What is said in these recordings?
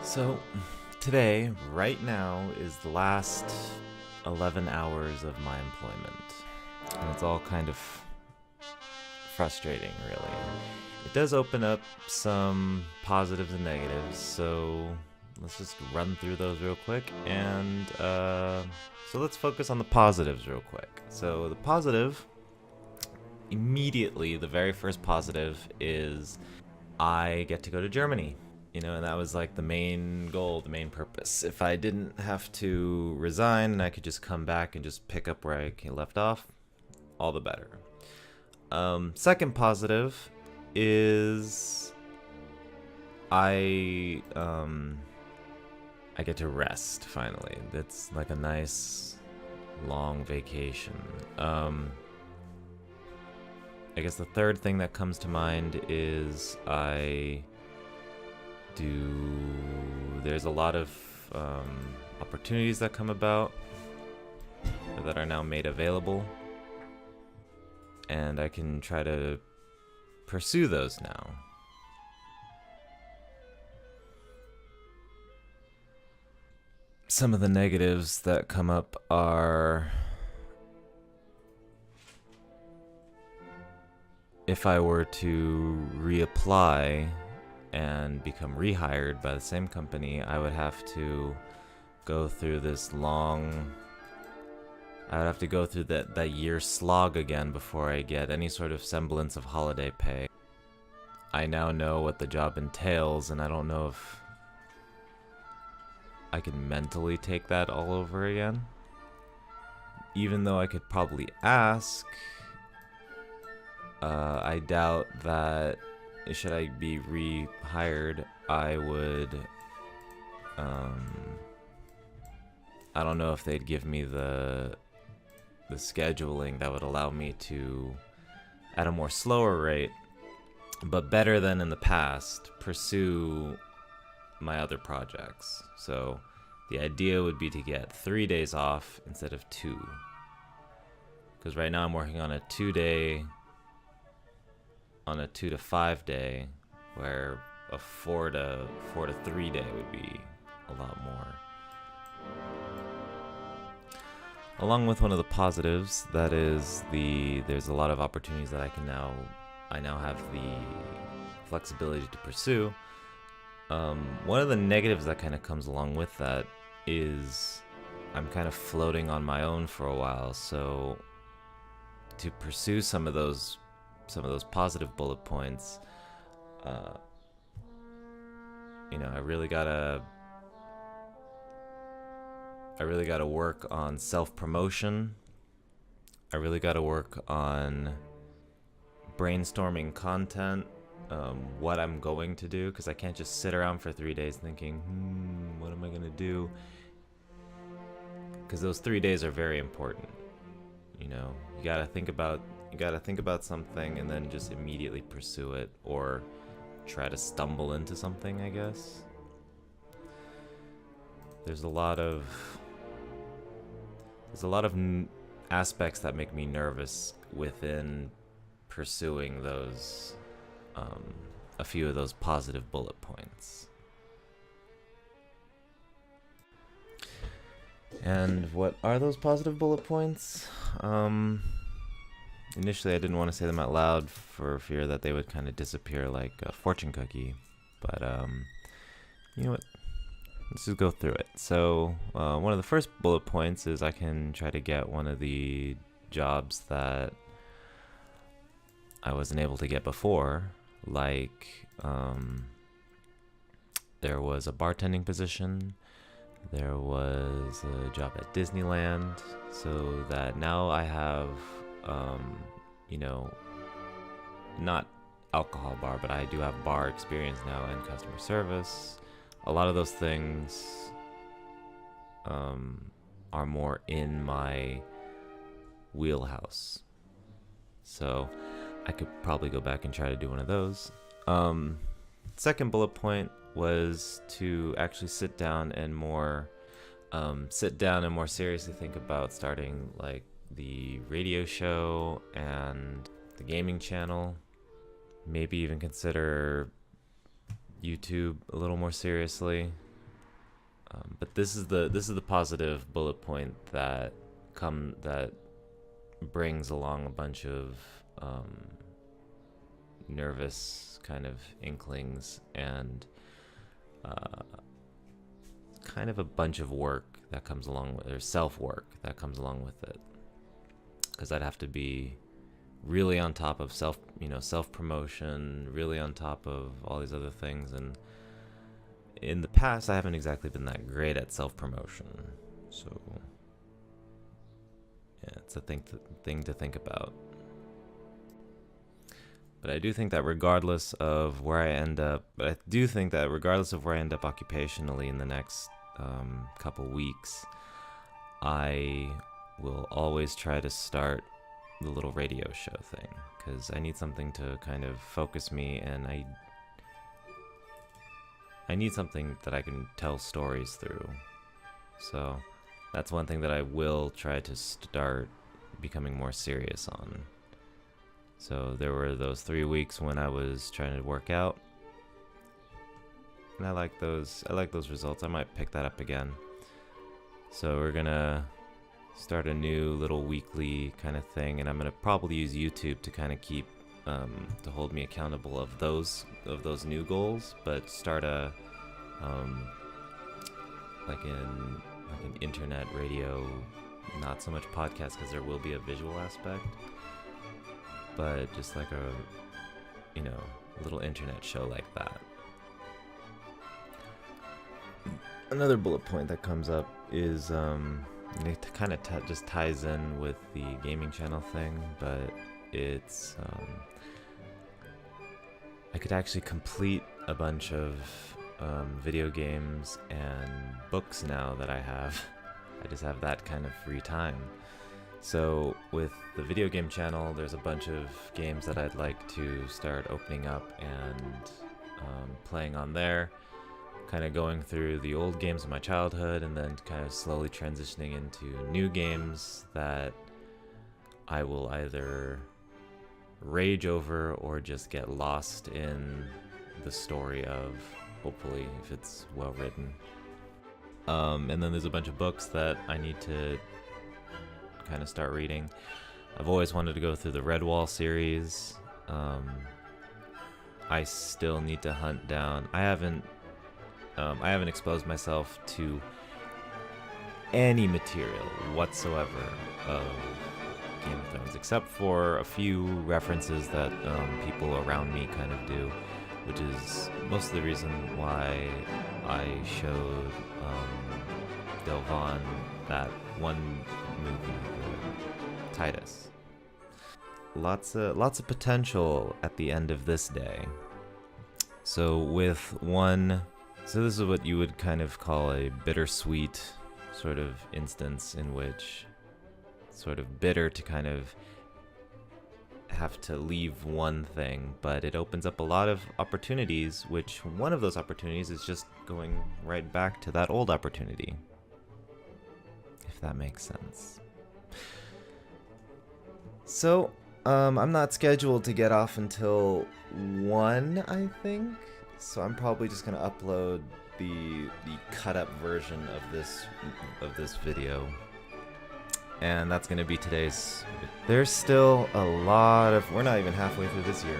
So, today, right now, is the last 11 hours of my employment. And it's all kind of frustrating, really. It does open up some positives and negatives, so let's just run through those real quick. And so let's focus on the positives real quick. So, the positive, immediately, the very first positive is I get to go to Germany. And that was like the main goal, the main purpose. If I didn't have to resign and I could just come back and just pick up where I left off, all the better. Second positive is I get to rest finally. It's like a nice long vacation. I guess the third thing that comes to mind is there's a lot of opportunities that come about that are now made available, and I can try to pursue those now. Some of the negatives that come up are if I were to reapply and become rehired by the same company, I would have to go through that year slog again before I get any sort of semblance of holiday pay. I now know what the job entails, and I don't know if I can mentally take that all over again. Even though I could probably ask, I doubt that should I be rehired, I would, I don't know if they'd give me the scheduling that would allow me to, at a more slower rate, but better than in the past, pursue my other projects. So the idea would be to get 3 days off instead of 2. Because right now I'm working on a 2 to 5 day, where a 4 to 3 day would be a lot more. Along with one of the positives, that is there's a lot of opportunities that I now have the flexibility to pursue. One of the negatives that kind of comes along with that is I'm kind of floating on my own for a while, so to pursue some of those positive bullet points, I really gotta work on self-promotion. I really gotta work on brainstorming content, what I'm going to do, because I can't just sit around for 3 days thinking, what am I gonna do? Because those 3 days are very important. You gotta think about something and then just immediately pursue it, or try to stumble into something, I guess. There's a lot of aspects that make me nervous within pursuing those, a few of those positive bullet points. And what are those positive bullet points? Initially, I didn't want to say them out loud for fear that they would kind of disappear like a fortune cookie. But, you know what? Let's just go through it. So, one of the first bullet points is I can try to get one of the jobs that I wasn't able to get before. Like, there was a bartending position. There was a job at Disneyland. So that now I have, not alcohol bar, but I do have bar experience now and customer service. A lot of those things are more in my wheelhouse. So I could probably go back and try to do one of those. Second bullet point was to actually sit down and more seriously think about starting like the radio show and the gaming channel. Maybe even consider YouTube a little more seriously. But this is the positive bullet point that brings along a bunch of nervous kind of inklings and kind of a bunch of work that comes along with, or self-work that comes along with it, because I'd have to be really on top of self-promotion, really on top of all these other things, and in the past I haven't exactly been that great at self-promotion, so yeah, it's a thing to think about. But I do think that regardless of where I end up occupationally in the next couple weeks, I will always try to start the little radio show thing, because I need something to kind of focus me, and I need something that I can tell stories through. So that's one thing that I will try to start becoming more serious on. So there were those 3 weeks when I was trying to work out, and I like those results. I might pick that up again. So we're gonna start a new little weekly kind of thing, and I'm gonna probably use YouTube to kind of keep to hold me accountable of those new goals, but start a like an internet radio, not so much podcast, because there will be a visual aspect, but just like a little internet show like that. Another bullet point that comes up is it kind of just ties in with the gaming channel thing, but it's I could actually complete a bunch of video games and books now that I have. I just have that kind of free time. So with the video game channel, there's a bunch of games that I'd like to start opening up and playing on there, kind of going through the old games of my childhood and then kind of slowly transitioning into new games that I will either rage over or just get lost in the story of, hopefully, if it's well written. And then there's a bunch of books that I need to kind of start reading. I've always wanted to go through the Redwall series. I still need to hunt down. I haven't exposed myself to any material whatsoever of Game of Thrones, except for a few references that people around me kind of do, which is most of the reason why I showed Delvon that one movie, Titus. Lots of potential at the end of this day. So this is what you would kind of call a bittersweet sort of instance, in which sort of bitter to kind of have to leave one thing, but it opens up a lot of opportunities, which one of those opportunities is just going right back to that old opportunity, if that makes sense. So I'm not scheduled to get off until 1, I think, so I'm probably just gonna upload the cut up version of this video, and that's gonna be today's. There's still a lot of, we're not even halfway through this year,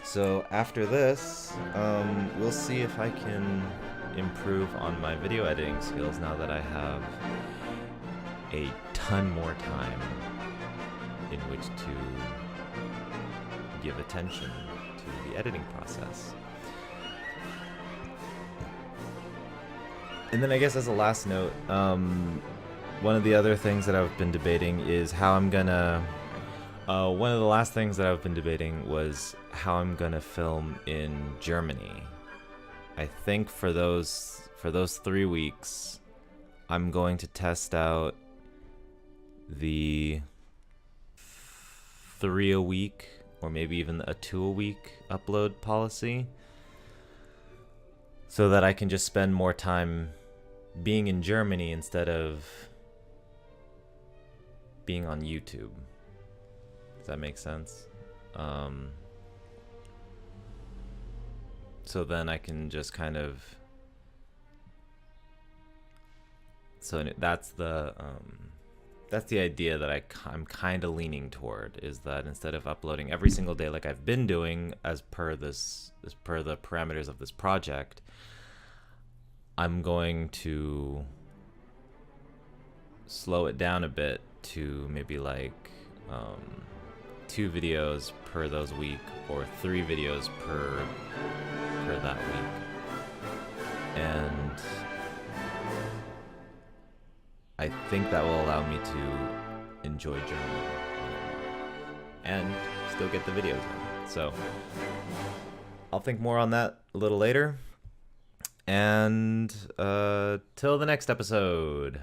so after this we'll see if I can improve on my video editing skills now that I have a ton more time in which to give attention to the editing process. And then I guess as a last note, one of the other things that I've been debating is how I'm gonna one of the last things that I've been debating was how I'm gonna film in Germany. I think for those 3 weeks, I'm going to test out the 3 a week, or maybe even a 2 a week upload policy, so that I can just spend more time being in Germany instead of being on YouTube. Does that make sense? So then I can just kind of So that's the idea that I'm kind of leaning toward, is that instead of uploading every single day like I've been doing as per the parameters of this project, I'm going to slow it down a bit to maybe like 2 videos per those week, or 3 videos per that week. And I think that will allow me to enjoy journaling and still get the videos in. So I'll think more on that a little later. And till the next episode.